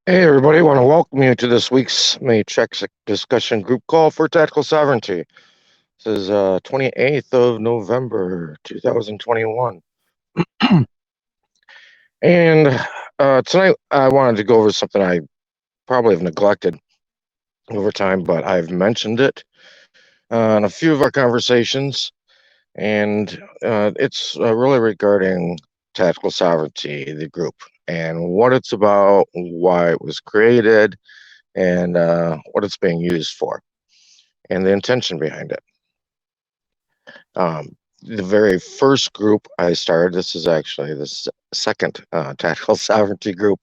Hey everybody, I want to welcome you to this week's Matrix discussion group call for tactical sovereignty. This is 28th of November 2021. And tonight I wanted to go over something I probably have neglected over time, but I've mentioned it in a few of our conversations, and it's really regarding tactical sovereignty, the group, and what it's about, why it was created, and what it's being used for, and the intention behind it. The very first group I started, this is actually the second tactical sovereignty group.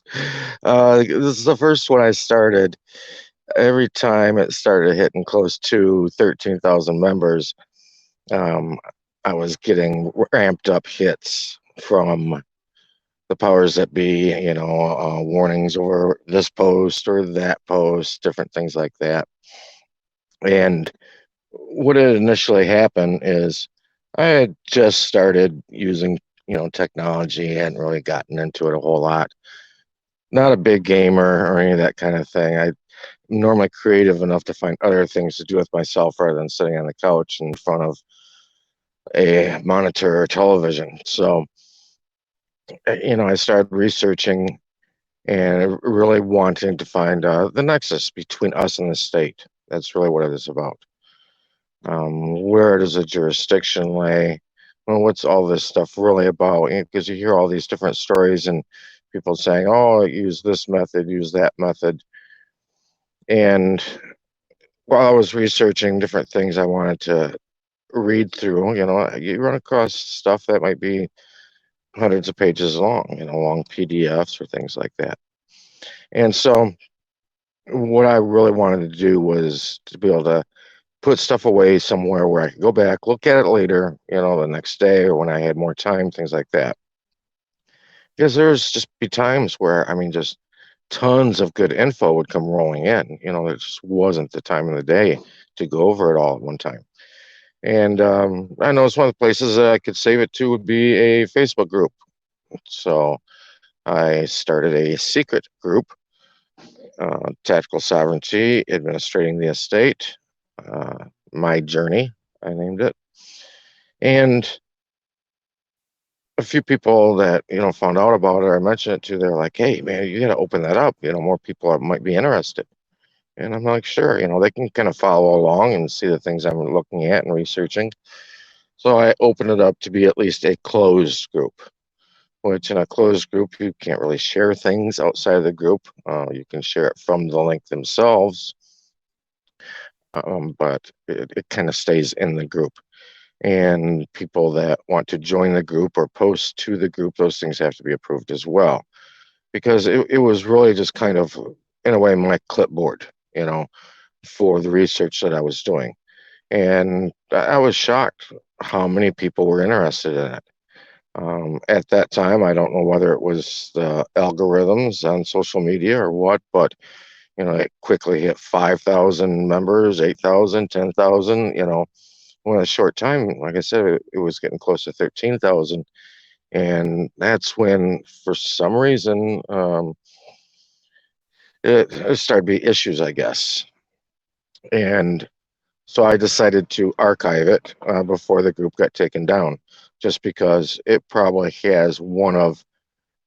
This is the first one I started. Every time it started hitting close to 13,000 members, um, I was getting ramped up hits from the powers that be, warnings over this post or that post, different things like that. And what had initially happened is I had just started using, technology, hadn't really gotten into it a whole lot. Not a big gamer or any of that kind of thing. I'm normally creative enough to find other things to do with myself rather than sitting on the couch in front of a monitor or television. So, I started researching and really wanting to find the nexus between us and the state. That's really what it is about. Where does a jurisdiction lay? Well, what's all this stuff really about? Because you hear all these different stories and people saying, "Oh, use this method, use that method." And while I was researching different things I wanted to read through, you run across stuff that might be hundreds of pages long, long PDFs or things like that. And so, what I really wanted to do was to be able to put stuff away somewhere where I could go back, look at it later, the next day or when I had more time, things like that. Because there's just be times where, I mean, just tons of good info would come rolling in. It just wasn't the time of the day to go over it all at one time. And I know it's one of the places that I could save it to would be a Facebook group. So I started a secret group, Tactical Sovereignty, Administrating the Estate, uh, My Journey, I named it. And a few people that found out about it or I mentioned it to, they're like, "Hey, man, you got to open that up. More people might be interested." And I'm like, "Sure." They can kind of follow along and see the things I'm looking at and researching. So I opened it up to be at least a closed group. Which in a closed group, you can't really share things outside of the group. You can share it from the link themselves, but it kind of stays in the group. And people that want to join the group or post to the group, those things have to be approved as well. Because it was really just kind of, in a way, my clipboard, for the research that I was doing. And I was shocked how many people were interested in it. At that time, I don't know whether it was the algorithms on social media or what, but it quickly hit 5,000 members, 8,000, 10,000. In a short time. Like I said, it was getting close to 13,000. And that's when, for some reason, it started to be issues, I guess. And so I decided to archive it before the group got taken down, just because it probably has one of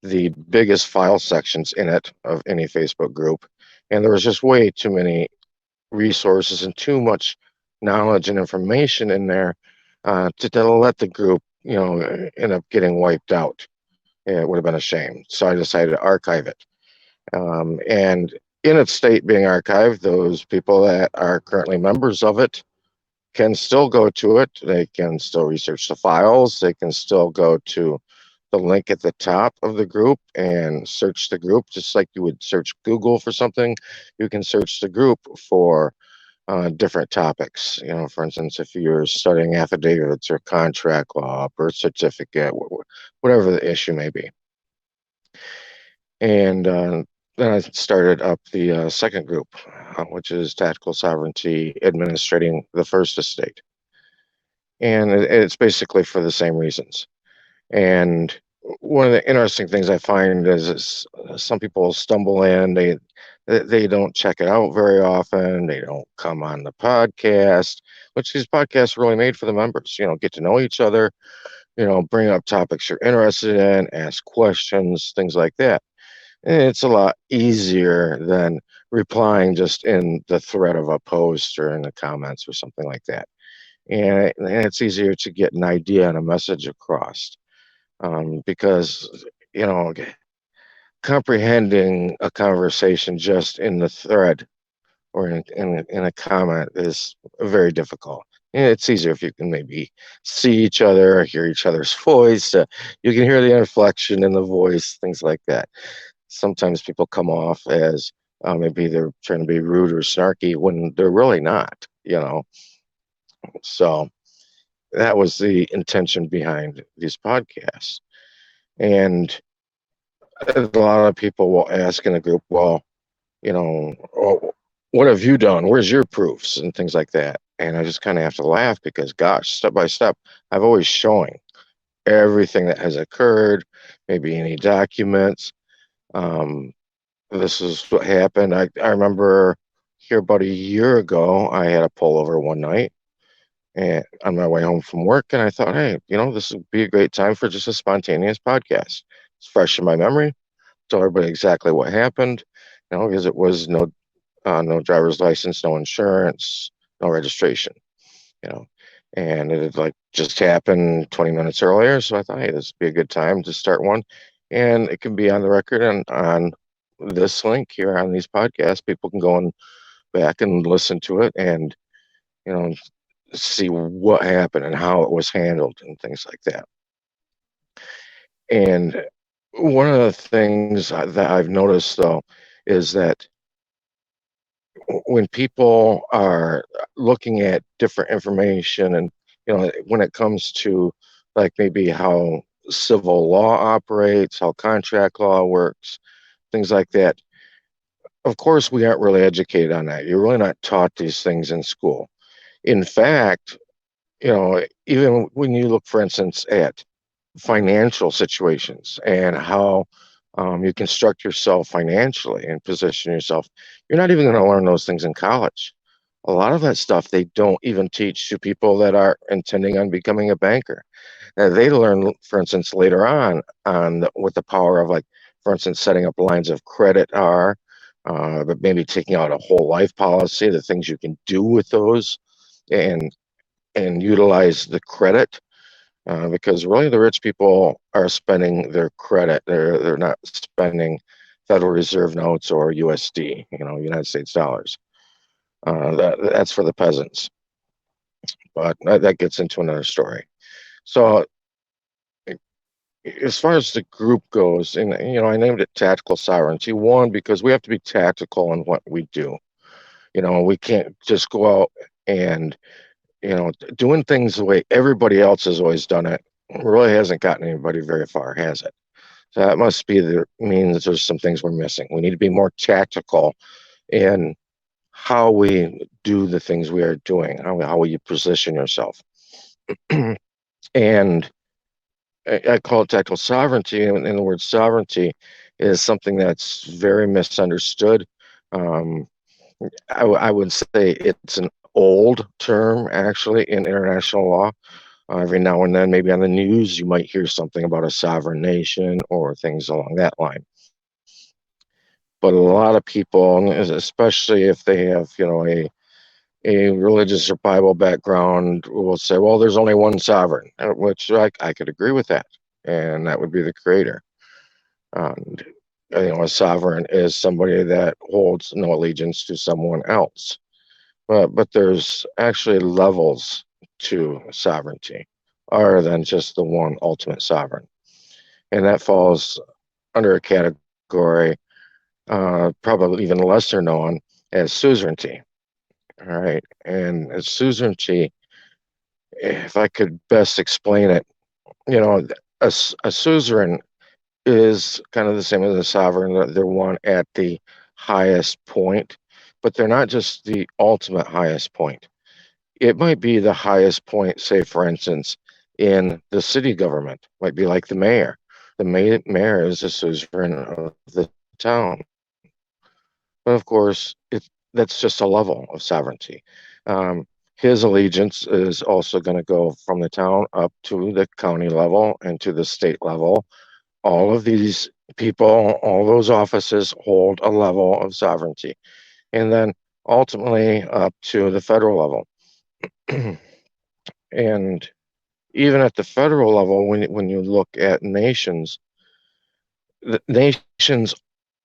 the biggest file sections in it of any Facebook group. And there was just way too many resources and too much knowledge and information in there to let the group, end up getting wiped out. It would have been a shame. So I decided to archive it. And in its state being archived, those people that are currently members of it can still go to it. They can still research the files. They can still go to the link at the top of the group and search the group, just like you would search Google for something. You can search the group for different topics. For instance, if you're studying affidavits or contract law, birth certificate, whatever the issue may be. And then I started up the second group, which is Tactical Sovereignty Administrating the First Estate. And it's basically for the same reasons. And one of the interesting things I find is some people stumble in, they don't check it out very often. They don't come on the podcast, which these podcasts are really made for the members. Get to know each other. Bring up topics you're interested in, ask questions, things like that. And it's a lot easier than replying just in the thread of a post or in the comments or something like that. And it's easier to get an idea and a message across, because you know comprehending a conversation just in the thread or in a comment is very difficult. And it's easier if you can maybe see each other, hear each other's voice. You can hear the inflection in the voice, things like that. Sometimes people come off as maybe they're trying to be rude or snarky when they're really not. So that was the intention behind these podcasts. And a lot of people will ask in a group, well, oh, what have you done? Where's your proofs and things like that? And I just kind of have to laugh because, gosh, step by step, I've always showing everything that has occurred, maybe any documents. Um, this is what happened. I remember here about a year ago, I had a pullover one night and on my way home from work, and I thought, hey, this would be a great time for just a spontaneous podcast. It's fresh in my memory. Tell everybody exactly what happened, because it was no driver's license, no insurance, no registration, you know, and it had like just happened 20 minutes earlier. So I thought, hey, this would be a good time to start one, and it can be on the record and on this link here on these podcasts. People can go and back and listen to it and you know see what happened and how it was handled and things like that. And one of the things that I've noticed though is that when people are looking at different information and when it comes to like maybe how civil law operates, how contract law works, things like that, of course we aren't really educated on that. You're really not taught these things in school. In fact, even when you look, for instance, at financial situations and how you construct yourself financially and position yourself, you're not even going to learn those things in college. A lot of that stuff they don't even teach to people that are intending on becoming a banker. They learn, for instance, later on what the power of, like, for instance, setting up lines of credit are, but maybe taking out a whole life policy, the things you can do with those, and utilize the credit, because really the rich people are spending their credit. They're not spending Federal Reserve notes or USD, United States dollars. That's for the peasants, but that gets into another story. So as far as the group goes, and I named it Tactical Sovereignty. One, because we have to be tactical in what we do. We can't just go out and doing things the way everybody else has always done it really hasn't gotten anybody very far, has it? So that must be means there's some things we're missing. We need to be more tactical in how we do the things we are doing, how you position yourself. And I call it tactical sovereignty, and the word sovereignty is something that's very misunderstood. Um, I would say it's an old term, actually, in international law. Every now and then, maybe on the news, you might hear something about a sovereign nation or things along that line. But a lot of people, especially if they have, a religious or Bible background, will say, well, there's only one sovereign, which I could agree with that. And that would be the creator. And, a sovereign is somebody that holds no allegiance to someone else. But there's actually levels to sovereignty other than just the one ultimate sovereign. And that falls under a category probably even lesser known as suzerainty. All right. And as suzerainty, if I could best explain it, a suzerain is kind of the same as a sovereign. They're one at the highest point, but they're not just the ultimate highest point. It might be the highest point, say, for instance, in the city government, might be like the mayor, The mayor is the suzerain of the town. But of course, that's just a level of sovereignty. Um, his allegiance is also going to go from the town up to the county level and to the state level. All of these people, all those offices hold a level of sovereignty. And then ultimately up to the federal level. And even at the federal level, when you look at nations, the nations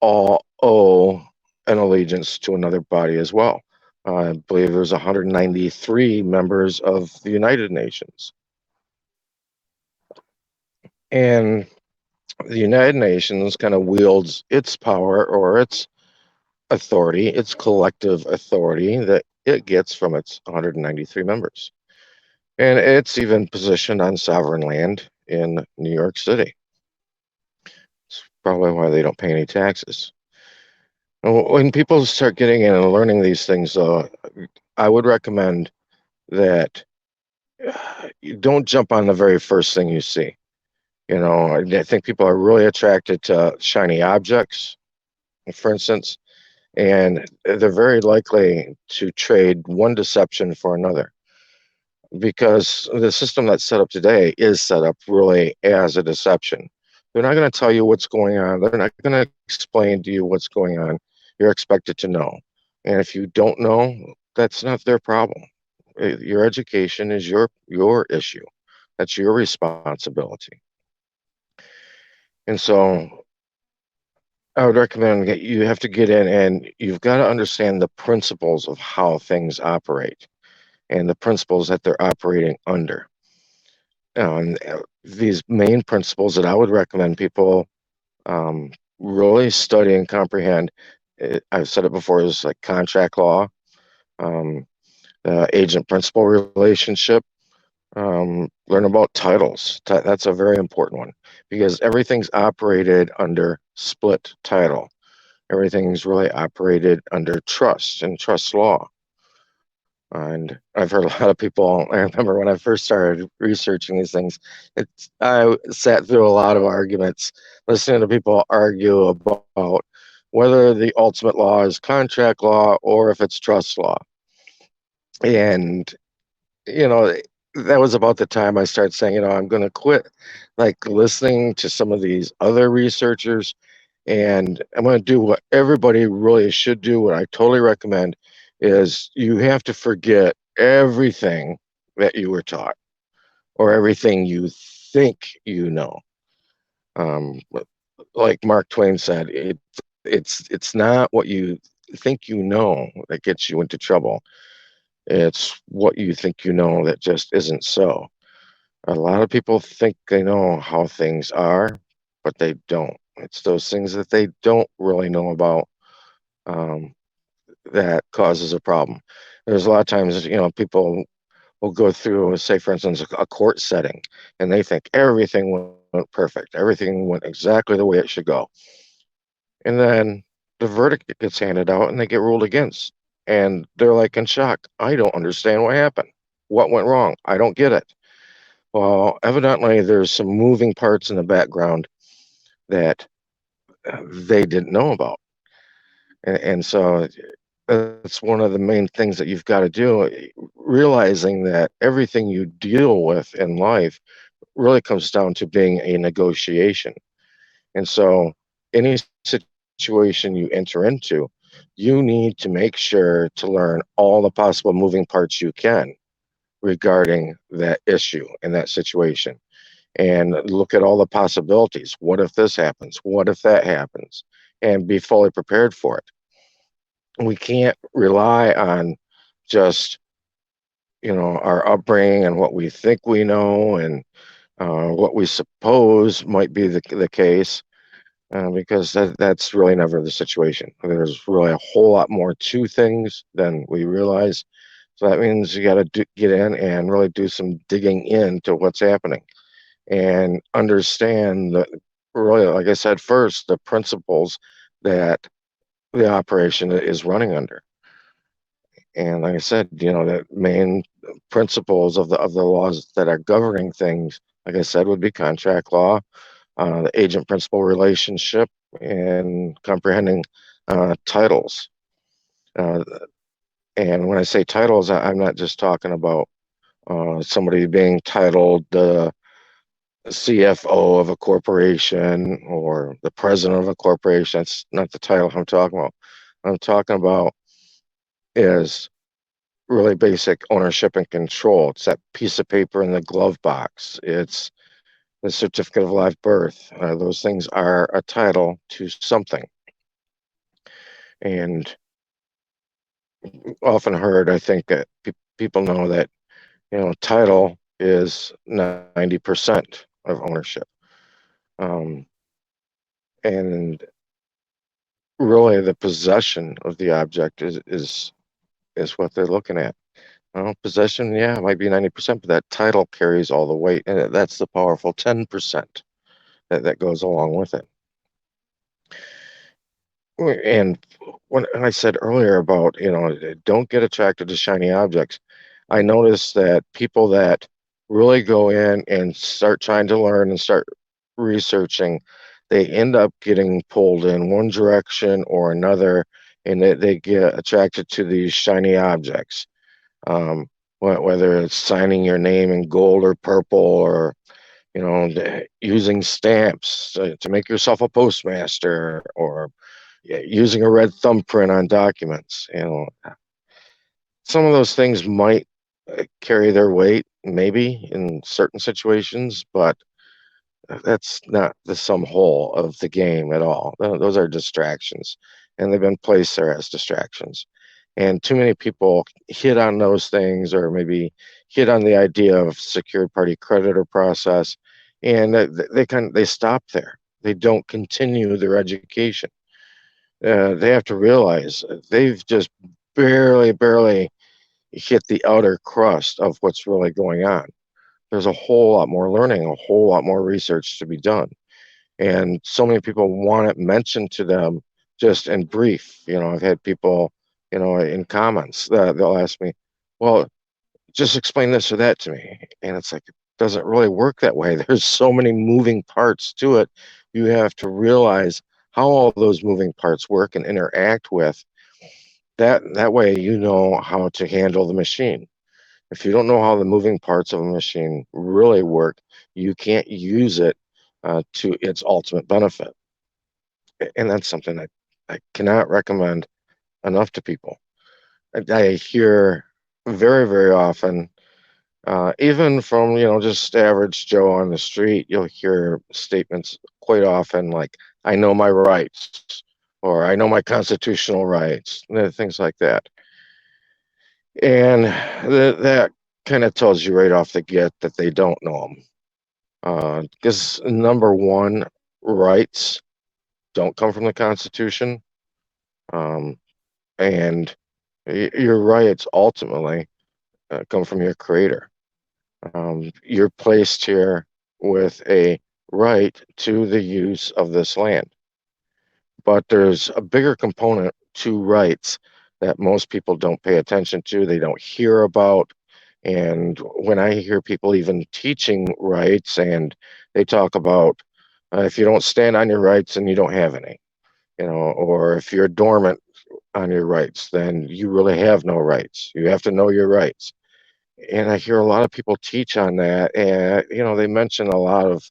all owe an allegiance to another body as well. I believe there's 193 members of the United Nations. And the United Nations kind of wields its power or its authority, its collective authority that it gets from its 193 members. And it's even positioned on sovereign land in New York City. It's probably why they don't pay any taxes. When people start getting in and learning these things, though, I would recommend that you don't jump on the very first thing you see. You know, I think people are really attracted to shiny objects, for instance, and they're very likely to trade one deception for another because the system that's set up today is set up really as a deception. They're not going to tell you what's going on. They're not going to explain to you what's going on. You're expected to know. And if you don't know, that's not their problem. Your education is your issue. That's your responsibility. And so I would recommend that you have to get in and you've got to understand the principles of how things operate and the principles that they're operating under. And these main principles that I would recommend people really study and comprehend. I've said it before, is like contract law, um, agent principal relationship, learn about titles. That's a very important one because everything's operated under split title. Everything's really operated under trust and trust law. And I've heard a lot of people. I remember when I first started researching these things, I sat through a lot of arguments, listening to people argue about whether the ultimate law is contract law or if it's trust law. And you know, that was about the time I started saying, I'm going to quit like listening to some of these other researchers and I'm going to do what everybody really should do. What I totally recommend is you have to forget everything that you were taught or everything you think you know. Um, like Mark Twain said, it's not what you think you know that gets you into trouble. It's what you think you know that just isn't so. A lot of people think they know how things are, but they don't. It's those things that they don't really know about um, that causes a problem. There's a lot of times, people will go through, say, for instance, a court setting, and they think everything went perfect, everything went exactly the way it should go. And then the verdict gets handed out and they get ruled against. And they're like in shock. I don't understand what happened. What went wrong? I don't get it. Well, evidently, there's some moving parts in the background that they didn't know about. And so that's one of the main things that you've got to do, realizing that everything you deal with in life really comes down to being a negotiation. And so any situation you enter into, you need to make sure to learn all the possible moving parts you can regarding that issue and that situation and look at all the possibilities. What if this happens? What if that happens? And be fully prepared for it. We can't rely on just, our upbringing and what we think we know and what we suppose might be the case, because that's really never the situation. There's really a whole lot more to things than we realize. So that means you got to get in and really do some digging into what's happening and understand the really, like I said first, the principles that the operation is running under. And like I said, the main principles of the laws that are governing things, like I said, would be contract law, the agent-principal relationship, and comprehending titles. Uh, and when I say titles, I'm not just talking about somebody being titled the CFO of a corporation or the president of a corporation. That's not the title I'm talking about. What I'm talking about is really basic ownership and control. It's that piece of paper in the glove box. It's the certificate of live birth. Those things are a title to something. And often heard, I think that people know that, title is 90% of ownership. Um, and really the possession of the object is what they're looking at. Well, possession, yeah, it might be 90%, but that title carries all the weight, and that's the powerful 10% that goes along with it. And when I said earlier about, don't get attracted to shiny objects, I noticed that people that really go in and start trying to learn and start researching, they end up getting pulled in one direction or another, and they get attracted to these shiny objects. Whether it's signing your name in gold or purple, or using stamps to make yourself a postmaster, or using a red thumbprint on documents. Some of those things might carry their weight, maybe in certain situations, but that's not the sum whole of the game at all. Those are distractions, and they've been placed there as distractions. And too many people hit on those things, or maybe hit on the idea of secured party creditor process, and they stop there. They don't continue their education. They have to realize they've just barely hit the outer crust of what's really going on. There's a whole lot more learning, a whole lot more research to be done. And so many people want it mentioned to them just in brief. I've had people, in comments that they'll ask me, well, just explain this or that to me. And it's like, it doesn't really work that way. There's so many moving parts to it. You have to realize how all those moving parts work and interact with that way, how to handle the machine. If you don't know how the moving parts of a machine really work, you can't use it to its ultimate benefit. And that's something that I cannot recommend enough to people. I hear very often, even from, just average Joe on the street, you'll hear statements quite often like, I know my rights, or I know my constitutional rights, things like that. And that kind of tells you right off the get that they don't know them. Because number one, rights don't come from the Constitution. Um, and your rights ultimately come from your creator. You're placed here with a right to the use of this land. But there's a bigger component to rights that most people don't pay attention to, they don't hear about. And when I hear people even teaching rights, and they talk about if you don't stand on your rights, then you don't have any, or if you're dormant on your rights, then you really have no rights. You have to know your rights. And I hear a lot of people teach on that, and they mention a lot of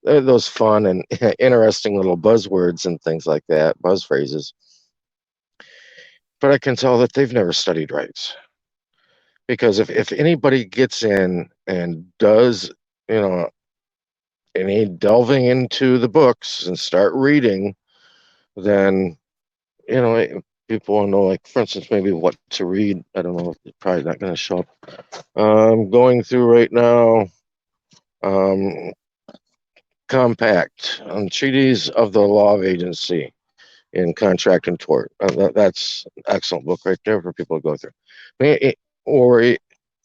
those fun and interesting little buzzwords and things like that, buzz phrases. But I can tell that they've never studied rights, because if anybody gets in and does, you know, any delving into the books and start reading, then people will know, like, for instance, maybe what to read. I don't know, it's probably not going to show up. I'm going through right now, um, Compact on Treaties of the Law of Agency in Contract and Tort. That's an excellent book right there for people to go through.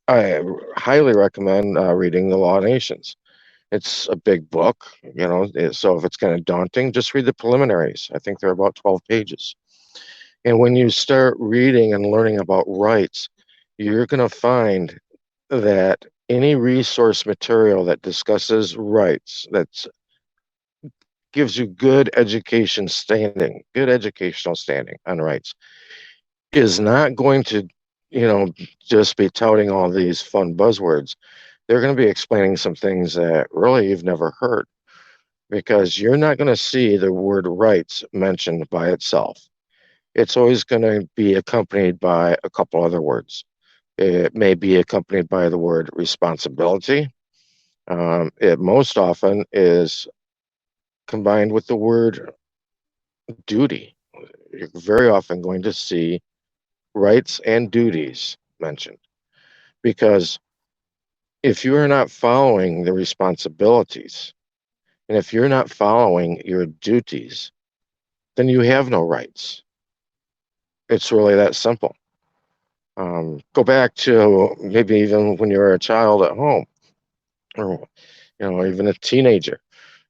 I highly recommend reading The Law of Nations. It's a big book, so if it's kind of daunting, just read the preliminaries. I think they're about 12 pages. And when you start reading and learning about rights, you're going to find that any resource material that discusses rights, that's gives you good educational standing on rights, is not going to, you know, just be touting all these fun buzzwords. They're going to be explaining some things that really you've never heard, because you're not going to see the word rights mentioned by itself. It's always going to be accompanied by a couple other words. It may be accompanied by the word responsibility. It most often is combined with the word duty. You're very often going to see rights and duties mentioned, because if you are not following the responsibilities and if you're not following your duties, then you have no rights. It's really that simple. Go back to maybe even when you were a child at home, or even a teenager.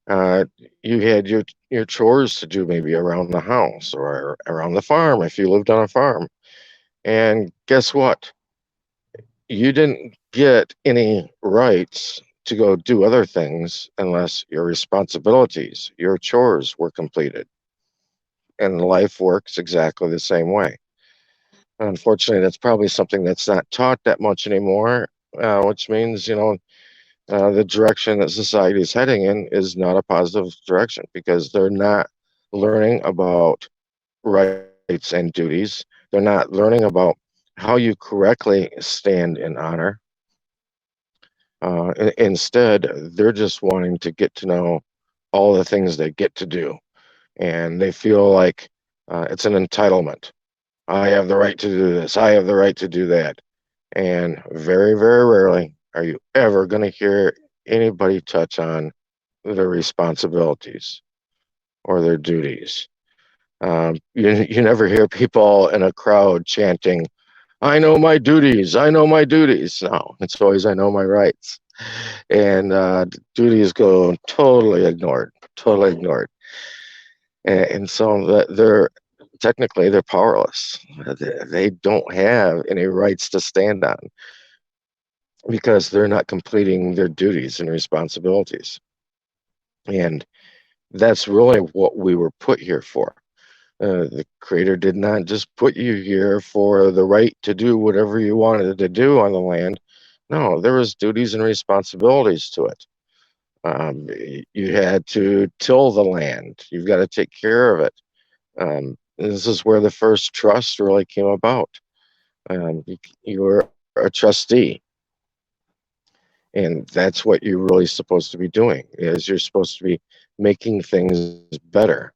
Uh, you had your chores to do, maybe around the house or around the farm if you lived on a farm. And guess what? You didn't get any rights to go do other things unless your responsibilities, your chores were completed. And life works exactly the same way. Unfortunately, that's probably something that's not taught that much anymore, which means, the direction that society is heading in is not a positive direction, because they're not learning about rights and duties. They're not learning about how you correctly stand in honor. Instead, they're just wanting to get to know all the things they get to do. And they feel like it's an entitlement. I have the right to do this. I have the right to do that. And very, very rarely are you ever going to hear anybody touch on their responsibilities or their duties. You never hear people in a crowd chanting, I know my duties, I know my duties. No, it's always, I know my rights. And duties go totally ignored, totally ignored. And so that they're powerless. They don't have any rights to stand on, because they're not completing their duties and responsibilities. And that's really what we were put here for. The creator did not just put you here for the right to do whatever you wanted to do on the land. No, there was duties and responsibilities to it. You had to till the land. You've got to take care of it. This is where the first trust really came about. You were a trustee, and that's what you're really supposed to be doing. Is you're supposed to be making things better.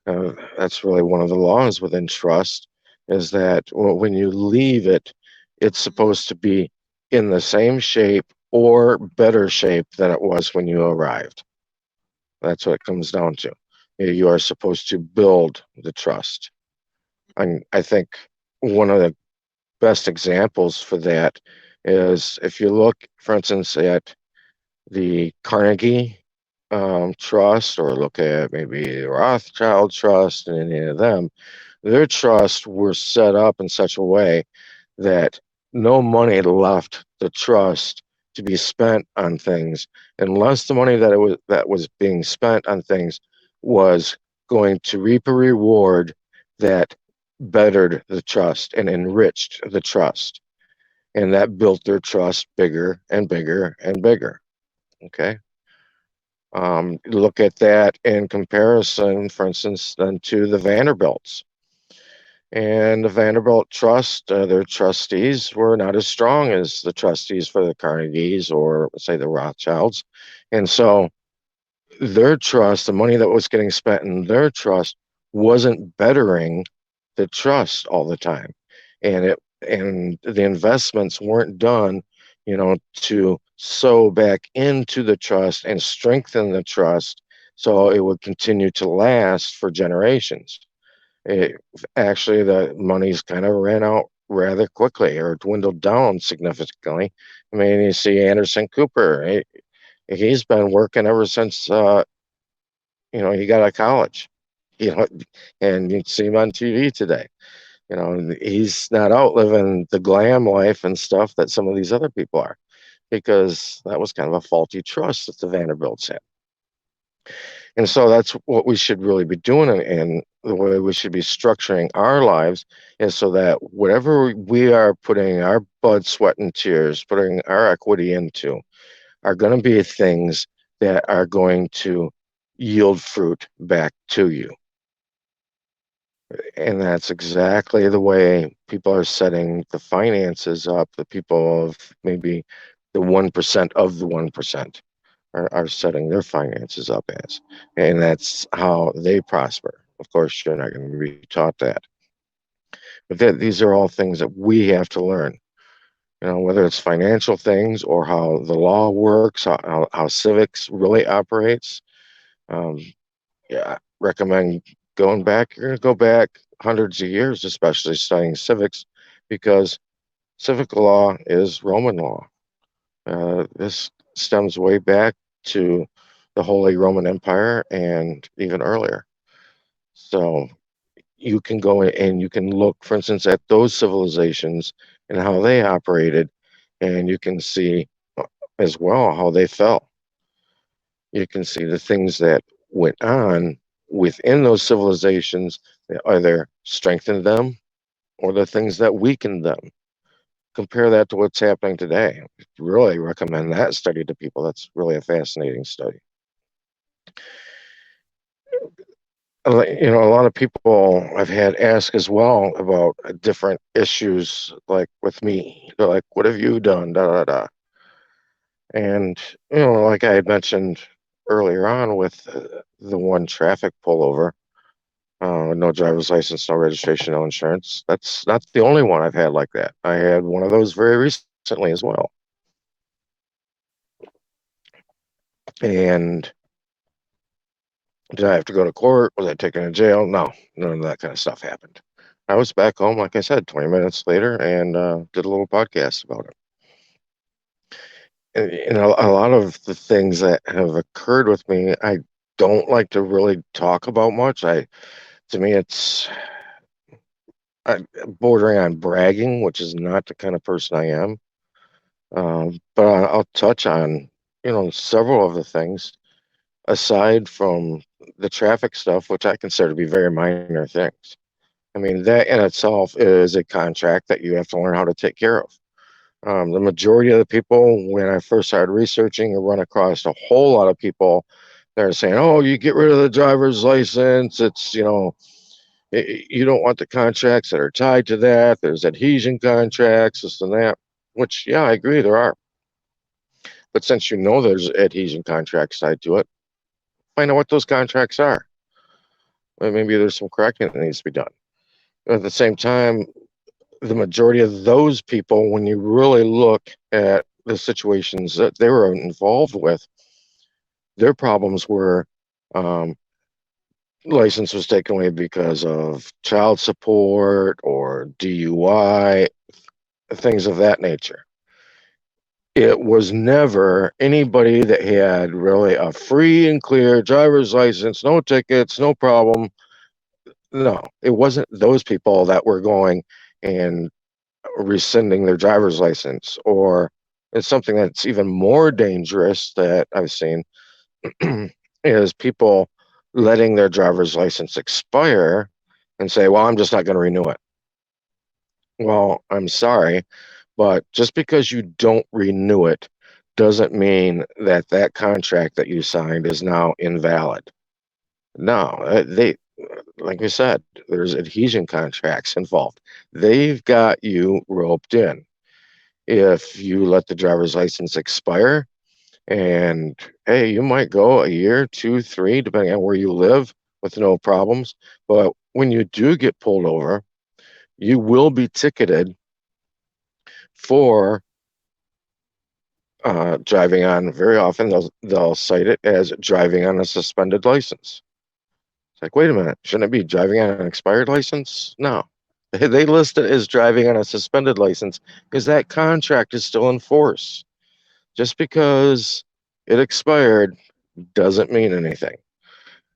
That's really one of the laws within trust, is that when you leave it, it's supposed to be in the same shape or better shape than it was when you arrived. That's what it comes down to. You are supposed to build the trust. And I think one of the best examples for that is if you look, for instance, at the Carnegie Trust, or look at maybe the Rothschild Trust and any of them. Their trusts were set up in such a way that no money left the trust to be spent on things, unless the money that was being spent on things was going to reap a reward that bettered the trust and enriched the trust. And that built their trust bigger and bigger and bigger. Okay. Look at that in comparison, for instance, then to the Vanderbilts. And the Vanderbilt Trust, their trustees were not as strong as the trustees for the Carnegies or, say, the Rothschilds. And so their trust, the money that was getting spent in their trust, wasn't bettering the trust all the time. And the investments weren't done, to sow back into the trust and strengthen the trust so it would continue to last for generations. It, Actually, the money's kind of ran out rather quickly, or dwindled down significantly. I mean, you see Anderson Cooper, he's been working ever since he got out of college, you know, and you see him on TV today. He's not out living the glam life and stuff that some of these other people are, because that was kind of a faulty trust that the Vanderbilts had. And so that's what we should really be doing, and the way we should be structuring our lives is so that whatever we are putting our blood, sweat, and tears, putting our equity into, are going to be things that are going to yield fruit back to you. And that's exactly the way people are setting the finances up. The people of maybe the 1% of the 1% are setting their finances up as. And that's how they prosper. Of course, you're not going to be taught that. But these are all things that we have to learn. Whether it's financial things or how the law works, how civics really operates. Um, yeah, recommend going back. You're going to go back hundreds of years, especially studying civics, because civic law is Roman law. This stems way back to the Holy Roman Empire and even earlier. So you can go and you can look, for instance, at those civilizations and how they operated, and you can see as well how they fell. You can see the things that went on within those civilizations that either strengthened them or the things that weakened them. Compare that to what's happening today. I really recommend that study to people. That's really a fascinating study. A lot of people I've had ask as well about different issues, like with me. They're like, "What have you done?" Da da da. And like I had mentioned earlier on with the one traffic pullover, no driver's license, no registration, no insurance. That's not the only one I've had like that. I had one of those very recently as well. And did I have to go to court? Was I taken to jail? No, none of that kind of stuff happened. I was back home, like I said, 20 minutes later, and did a little podcast about it. And a lot of the things that have occurred with me, I don't like to really talk about much. To me, it's bordering on bragging, which is not the kind of person I am. But I'll touch on, several of the things aside from the traffic stuff, which I consider to be very minor things. I mean, that in itself is a contract that you have to learn how to take care of. The majority of the people, when I first started researching, I run across a whole lot of people that are saying, "Oh, you get rid of the driver's license. It's you don't want the contracts that are tied to that. There's adhesion contracts, this and that." Which, yeah, I agree there are. But since there's adhesion contracts tied to it, find out what those contracts are. Maybe there's some correcting that needs to be done. At the same time, the majority of those people, when you really look at the situations that they were involved with, their problems were um, license was taken away because of child support or DUI, things of that nature. It was never anybody that had really a free and clear driver's license, no tickets, no problem. No, it wasn't those people that were going and rescinding their driver's license, or it's something that's even more dangerous that I've seen is people letting their driver's license expire and say, "Well, I'm just not going to renew it." Well, I'm sorry, but just because you don't renew it doesn't mean that that contract that you signed is now invalid. No, like we said, there's adhesion contracts involved. They've got you roped in. If you let the driver's license expire, and hey, you might go a year, two, three, depending on where you live, with no problems. But when you do get pulled over, you will be ticketed for driving on. Very often, they'll cite it as driving on a suspended license. It's like, wait a minute, shouldn't it be driving on an expired license? No. They list it as driving on a suspended license because that contract is still in force. Just because it expired doesn't mean anything.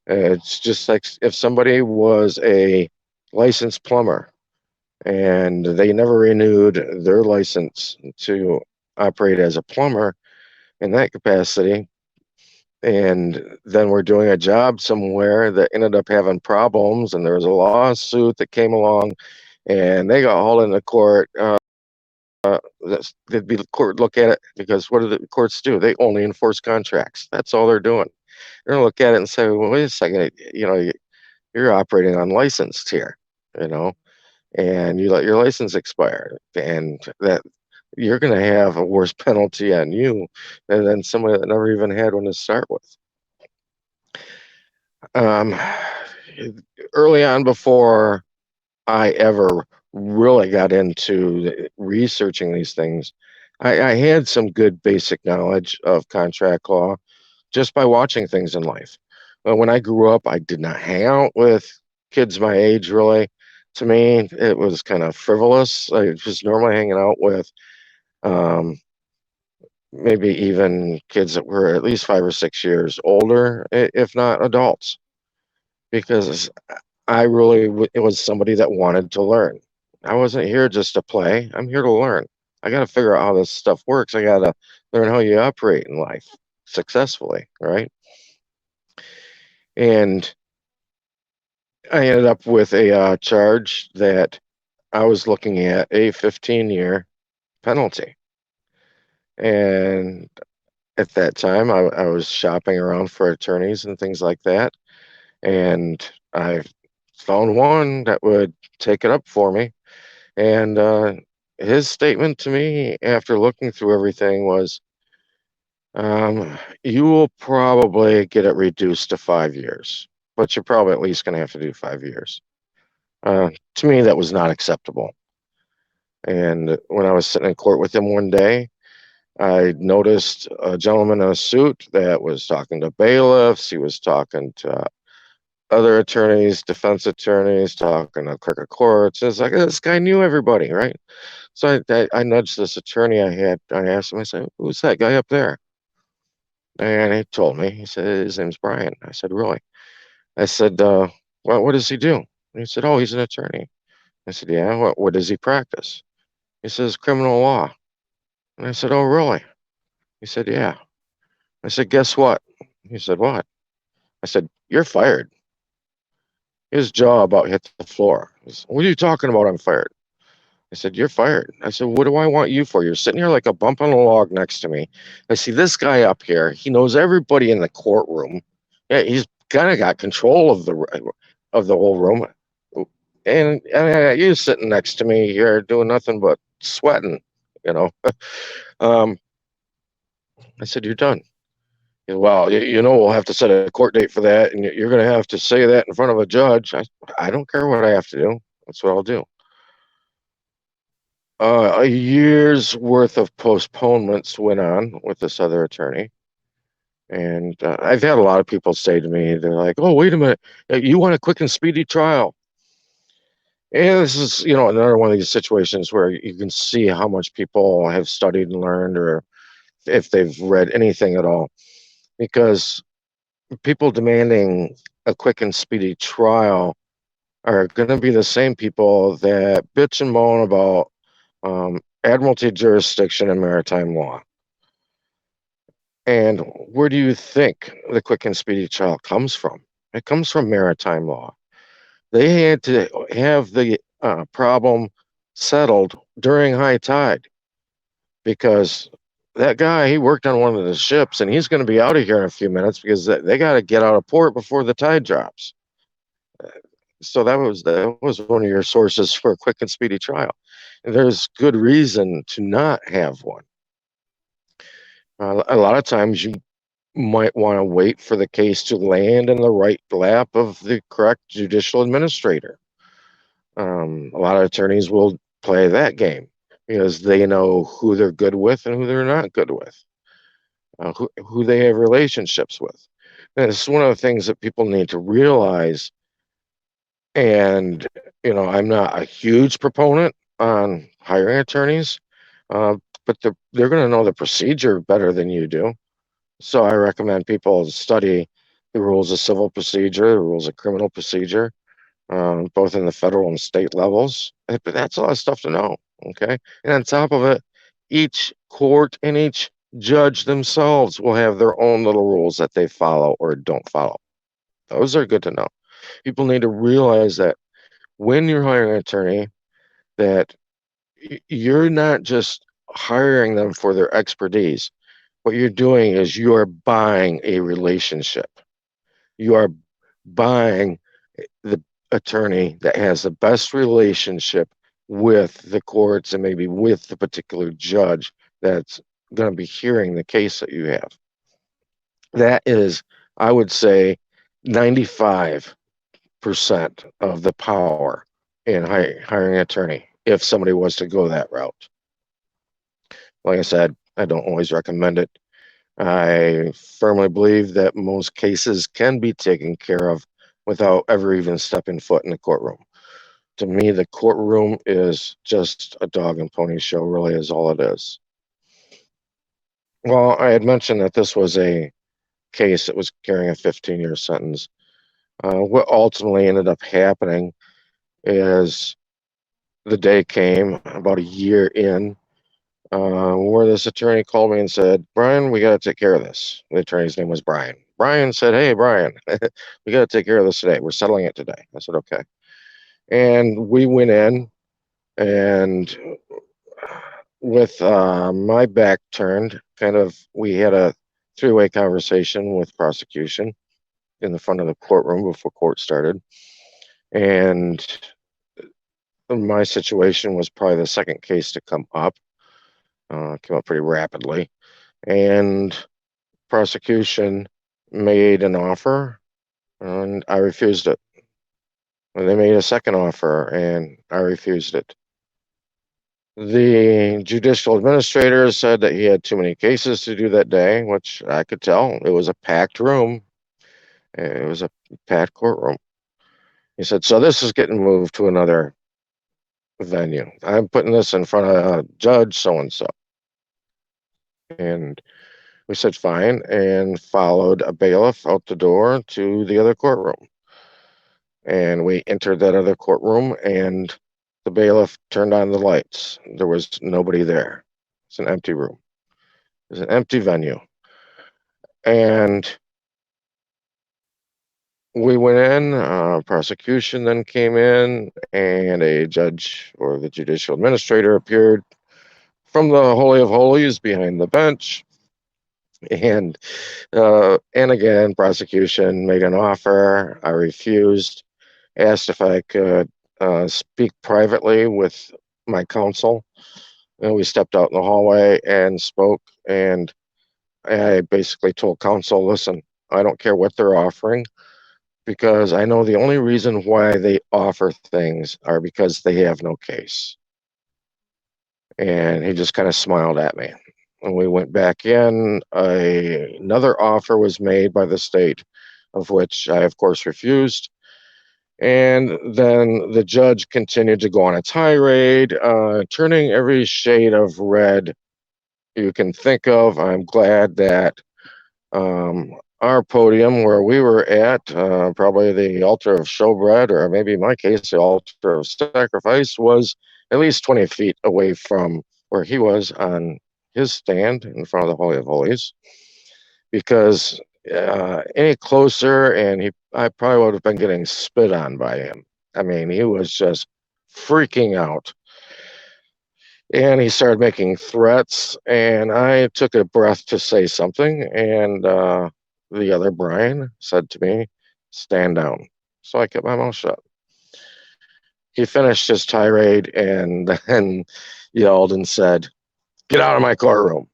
It's just like if somebody was a licensed plumber and they never renewed their license to operate as a plumber in that capacity, And then we're doing a job somewhere that ended up having problems, and there was a lawsuit that came along, and they got hauled into court. They'd be the court look at it because what do the courts do? They only enforce contracts. That's all they're doing. They're gonna look at it and say, "Well, wait a second, you're operating unlicensed here, you know, and you let your license expire, and that you're going to have a worse penalty on you than somebody that never even had one to start with." Um, Early on, before I ever really got into researching these things, I had some good basic knowledge of contract law just by watching things in life. When I grew up, I did not hang out with kids my age, really. To me, it was kind of frivolous. I was just normally hanging out with um, maybe even kids that were at least 5 or 6 years older, if not adults, because I really it was somebody that wanted to learn. I wasn't here just to play. I'm here to learn. I got to figure out how this stuff works. I got to learn how you operate in life successfully, right? And I ended up with a charge that I was looking at a 15-year penalty. And at that time, I was shopping around for attorneys and things like that. And I found one that would take it up for me. And his statement to me after looking through everything was, you will probably get it reduced to 5 years, but you're probably at least going to have to do 5 years. To me, that was not acceptable. And when I was sitting in court with him one day, I noticed a gentleman in a suit that was talking to bailiffs. He was talking to other attorneys, defense attorneys, talking to clerk of courts. It's like this guy knew everybody, right? So I nudged this attorney I had. I asked him, I said, "Who's that guy up there?" And he told me. He said, "His name's Brian." I said, "Really?" I said, "Well, what does he do?" And he said, "Oh, he's an attorney." I said, "Yeah, what does he practice?" He says, "Criminal law." And I said, "Oh, really?" He said, "Yeah." I said, "Guess what?" He said, "What?" I said, "You're fired." His jaw about hit the floor. He said, "What are you talking about? I'm fired." I said, "You're fired." I said, "What do I want you for? You're sitting here like a bump on a log next to me. I see this guy up here. He knows everybody in the courtroom. Yeah, he's kind of got control of the whole room. And you sitting next to me here doing nothing but sweating, you know." Um, I said, "You're done." He said, "Well, we'll have to set a court date for that, and you're going to have to say that in front of a judge." I don't care what I have to do. That's what I'll do. A year's worth of postponements went on with this other attorney. And I've had a lot of people say to me, they're like, "Oh, wait a minute. You want a quick and speedy trial?" And this is, another one of these situations where you can see how much people have studied and learned, or if they've read anything at all. Because people demanding a quick and speedy trial are going to be the same people that bitch and moan about admiralty jurisdiction and maritime law. And where do you think the quick and speedy trial comes from? It comes from maritime law. They had to have the problem settled during high tide because that guy, he worked on one of the ships and he's going to be out of here in a few minutes because they got to get out of port before the tide drops. So that was one of your sources for a quick and speedy trial. And there's good reason to not have one. A lot of times you might want to wait for the case to land in the right lap of the correct judicial administrator. A lot of attorneys will play that game because they know who they're good with and who they're not good with, who they have relationships with. And it's one of the things that people need to realize. And, I'm not a huge proponent on hiring attorneys, uh, but they're going to know the procedure better than you do. So I recommend people study the rules of civil procedure, the rules of criminal procedure, both in the federal and state levels. But that's a lot of stuff to know. Okay. And on top of it, each court in each Judge themselves will have their own little rules that they follow or don't follow. Those are good to know. People need to realize that when you're hiring an attorney, that you're not just hiring them for their expertise. What you're doing is you are buying a relationship. You are buying the attorney that has the best relationship with the courts and maybe with the particular judge that's going to be hearing the case that you have. That is, I would say, 95% of the power in hiring an attorney if somebody was to go that route. Like I said, I don't always recommend it. I firmly believe that most cases can be taken care of without ever even stepping foot in the courtroom. To me, the courtroom is just a dog and pony show, really, is all it is. Well, I had mentioned that this was a case that was carrying a 15-year sentence. What ultimately ended up happening is the day came about a year in where this attorney called me and said, Brian, we got to take care of this. The attorney's name was Brian. Brian said, hey, Brian, we got to take care of this today. We're settling it today. I said, okay. And we went in, and with my back turned, kind of, we had a three-way conversation with prosecution in the front of the courtroom before court started. And my situation was probably the second case to come up. Came up pretty rapidly. And prosecution made an offer, and I refused it. They made a second offer, and I refused it. The judicial administrator said that he had too many cases to do that day, which I could tell. It was a packed room. It was a packed courtroom. He said, so this is getting moved to another venue. I'm putting this in front of Judge so-and-so. And we said fine, and followed a bailiff out the door to the other courtroom. And we entered that other courtroom, and the bailiff turned on the lights. There was nobody there. It's an empty room. It's an empty venue. And we went in, prosecution then came in, and a judge or the judicial administrator appeared from the Holy of Holies behind the bench. And again, prosecution made an offer. I refused, asked if I could speak privately with my counsel. And we stepped out in the hallway and spoke. And I basically told counsel, listen, I don't care what they're offering, because I know the only reason why they offer things are because they have no case. And he just kind of smiled at me. When we went back in, another offer was made by the state, of which I, of course, refused. And then the judge continued to go on a tirade, turning every shade of red you can think of. I'm glad that our podium where we were at, probably the altar of showbread, or maybe in my case, the altar of sacrifice, was at least 20 feet away from where he was on his stand in front of the Holy of Holies. Because any closer, and I probably would have been getting spit on by him. I mean, he was just freaking out. And he started making threats, and I took a breath to say something, and the other Brian said to me, stand down. So I kept my mouth shut. He finished his tirade and then yelled and said, get out of my courtroom.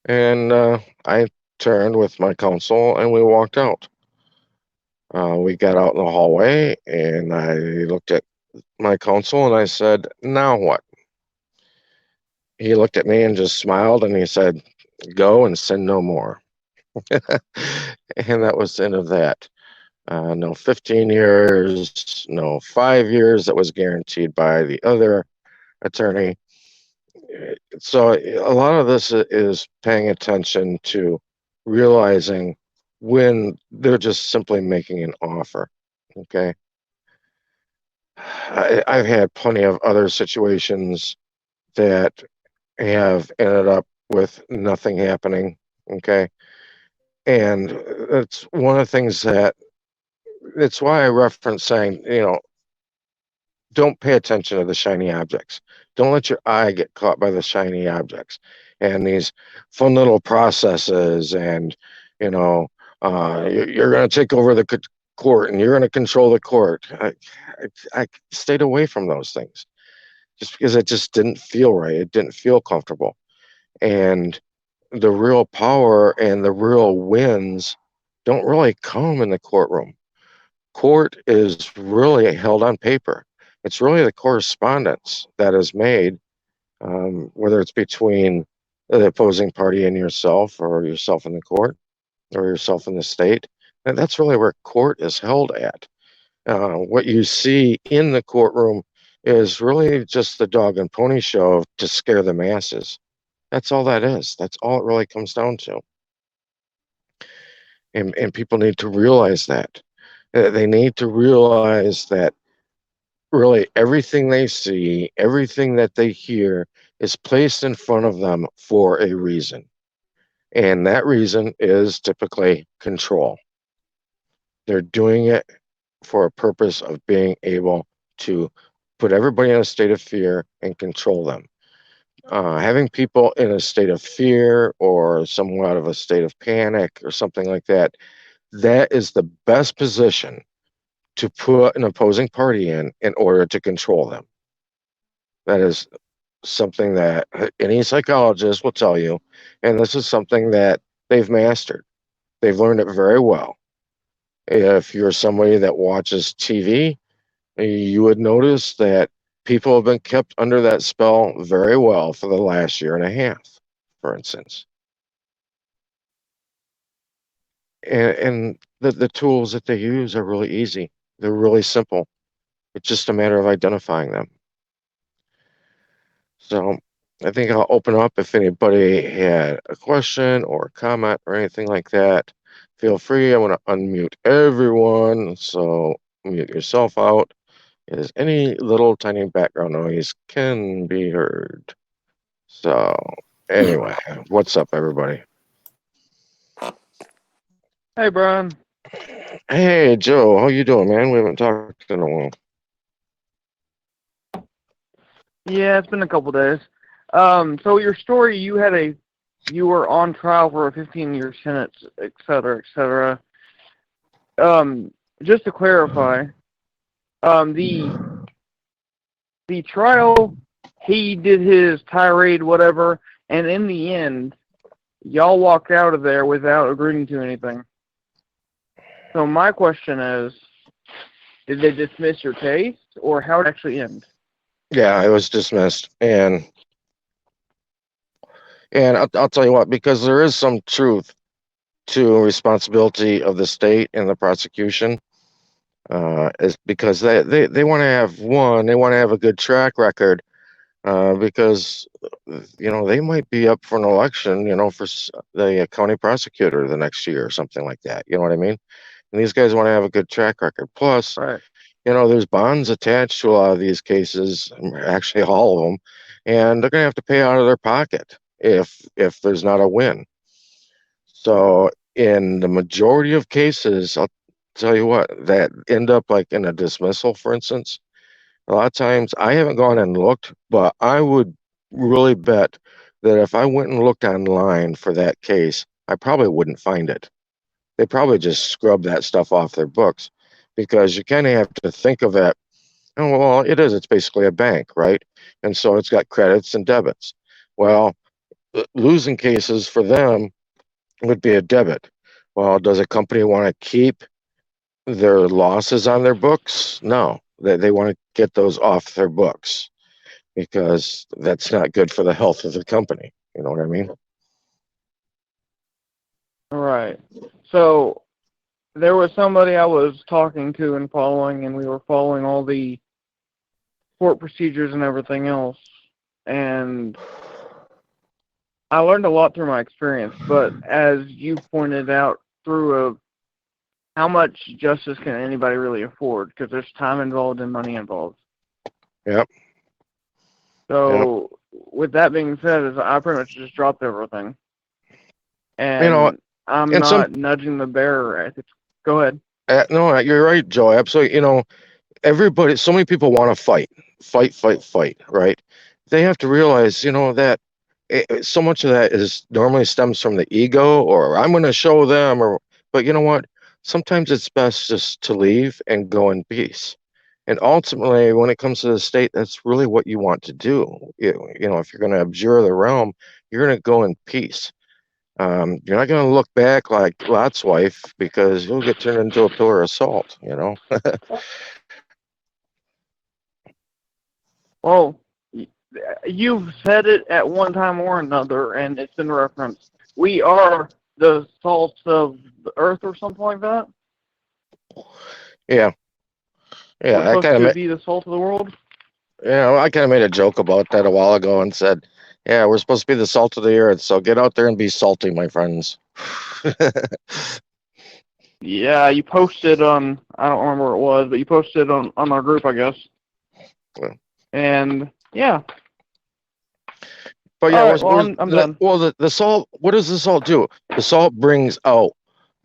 And I turned with my counsel and we walked out. We got out in the hallway, and I looked at my counsel and I said, now what? He looked at me and just smiled, and he said, go and sin no more. And that was the end of that. No 15 years, no 5 years that was guaranteed by the other attorney. So a lot of this is paying attention to realizing when they're just simply making an offer. Okay. I've had plenty of other situations that have ended up with nothing happening. Okay. And it's one of the things that it's why I reference saying, don't pay attention to the shiny objects. Don't let your eye get caught by the shiny objects and these fun little processes. And, you know, you're going to take over the court and you're going to control the court. I stayed away from those things just because it just didn't feel right. It didn't feel comfortable. And the real power and the real wins don't really come in the courtroom. Court is really held on paper. It's really the correspondence that is made, whether it's between the opposing party and yourself, or yourself in the court, or yourself in the state. And that's really where court is held at. What you see in the courtroom is really just the dog and pony show to scare the masses. That's all that is. That's all it really comes down to. And people need to realize that. They need to realize that really everything they see, everything that they hear is placed in front of them for a reason. And that reason is typically control. They're doing it for a purpose of being able to put everybody in a state of fear and control them. Having people in a state of fear or somewhat of a state of panic or something like that, that is the best position to put an opposing party in order to control them. That is something that any psychologist will tell you, and this is something that they've mastered. They've learned it very well. If you're somebody that watches TV, you would notice that people have been kept under that spell very well for the last year and a half, for instance. And the tools that they use are really easy. They're really simple. It's just a matter of identifying them. So I think I'll open up if anybody had a question or a comment or anything like that. Feel free. I want to unmute everyone. So mute yourself out as any little tiny background noise can be heard. So anyway, what's up, everybody? Hey, Brian. Hey, Joe. How you doing, man? We haven't talked in a while. Yeah, it's been a couple days. So your story, you were on trial for a 15-year sentence, et cetera, et cetera. Just to clarify, the trial, he did his tirade, whatever, and in the end, y'all walked out of there without agreeing to anything. So my question is, did they dismiss your case, or how did it actually end? Yeah, I was dismissed, and I'll tell you what, because there is some truth to responsibility of the state and the prosecution, is because they want to have they want to have a good track record, because they might be up for an election, for the county prosecutor the next year or something like that. You know what I mean? And these guys want to have a good track record. Plus, Right. there's bonds attached to a lot of these cases, actually all of them, and they're going to have to pay out of their pocket if there's not a win. So in the majority of cases, I'll tell you what, that end up like in a dismissal, for instance. A lot of times I haven't gone and looked, but I would really bet that if I went and looked online for that case, I probably wouldn't find it. They probably just scrub that stuff off their books, because you kind of have to think of it. Oh, well, it is. It's basically a bank, right? And so it's got credits and debits. Well, losing cases for them would be a debit. Well, does a company want to keep their losses on their books? No, they want to get those off their books, because that's not good for the health of the company. You know what I mean? Right. So there was somebody I was talking to and following, and we were following all the court procedures and everything else. And I learned a lot through my experience. But as you pointed out, how much justice can anybody really afford? Because there's time involved and money involved. Yep. Yep. So with that being said, is I pretty much just dropped everything, You know, and I'm and some not nudging the bear. Go ahead. no, you're right, Joe. Absolutely. Everybody, so many people want to fight, fight, fight, fight, right? They have to realize, that so much of that is normally stems from the ego, or I'm going to show them, but you know what? Sometimes it's best just to leave and go in peace. And ultimately, when it comes to the state, that's really what you want to do. If you're going to abjure the realm, you're going to go in peace. You're not going to look back like Lot's wife because you'll get turned into a pillar of salt. Well, you've said it at one time or another, and it's in reference. We are the salt of the earth, or something like that. Yeah, We're yeah. supposed to be the salt of the world. I kind of made a joke about that a while ago and said, "Yeah, we're supposed to be the salt of the earth, so get out there and be salty, my friends." Yeah, you posted on, I don't remember what it was, but you posted on our group, I guess. Well, And yeah. But yeah, All right. Well, I'm done. the salt. What does the salt do? The salt brings out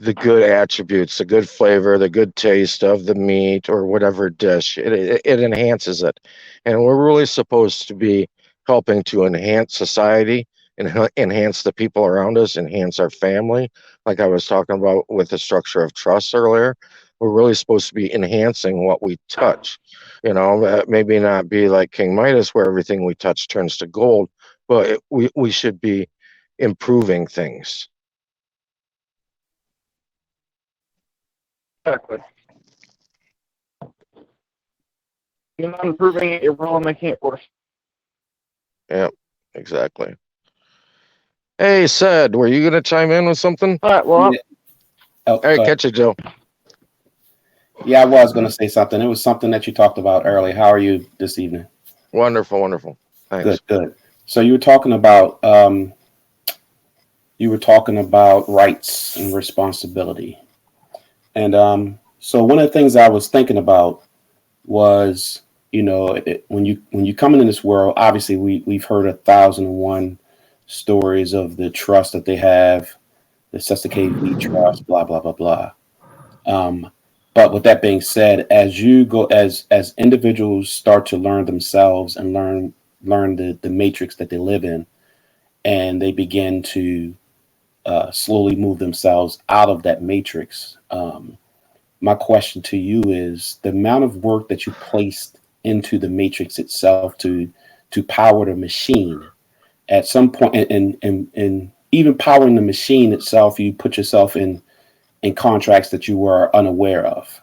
the good attributes, the good flavor, the good taste of the meat or whatever dish. It enhances it, and we're really supposed to be helping to enhance society and enhance the people around us, enhance our family. Like I was talking about with the structure of trust earlier, we're really supposed to be enhancing what we touch. Maybe not be like King Midas, where everything we touch turns to gold, but we should be improving things. Exactly. You're not improving it. You're wrong. Making it worse. Yeah, exactly. Hey, Said, were you going to chime in with something? All right. Well, Yeah. Oh, All right, go ahead. catch it, Joe. Yeah, I was going to say something. It was something that you talked about earlier. How are you this evening? Wonderful, wonderful. Good, Thanks. good. So you were talking about rights and responsibility, and so one of the things I was thinking about was, when you come into this world, obviously we've heard 1,001 stories of the trust that they have, the Sesta KV trust, blah blah blah blah. Um, but with that being said, as you go, as individuals start to learn themselves and learn the matrix that they live in, and they begin to slowly move themselves out of that matrix. My question to you is the amount of work that you placed into the matrix itself to power the machine. At some point, and even powering the machine itself, you put yourself in contracts that you were unaware of.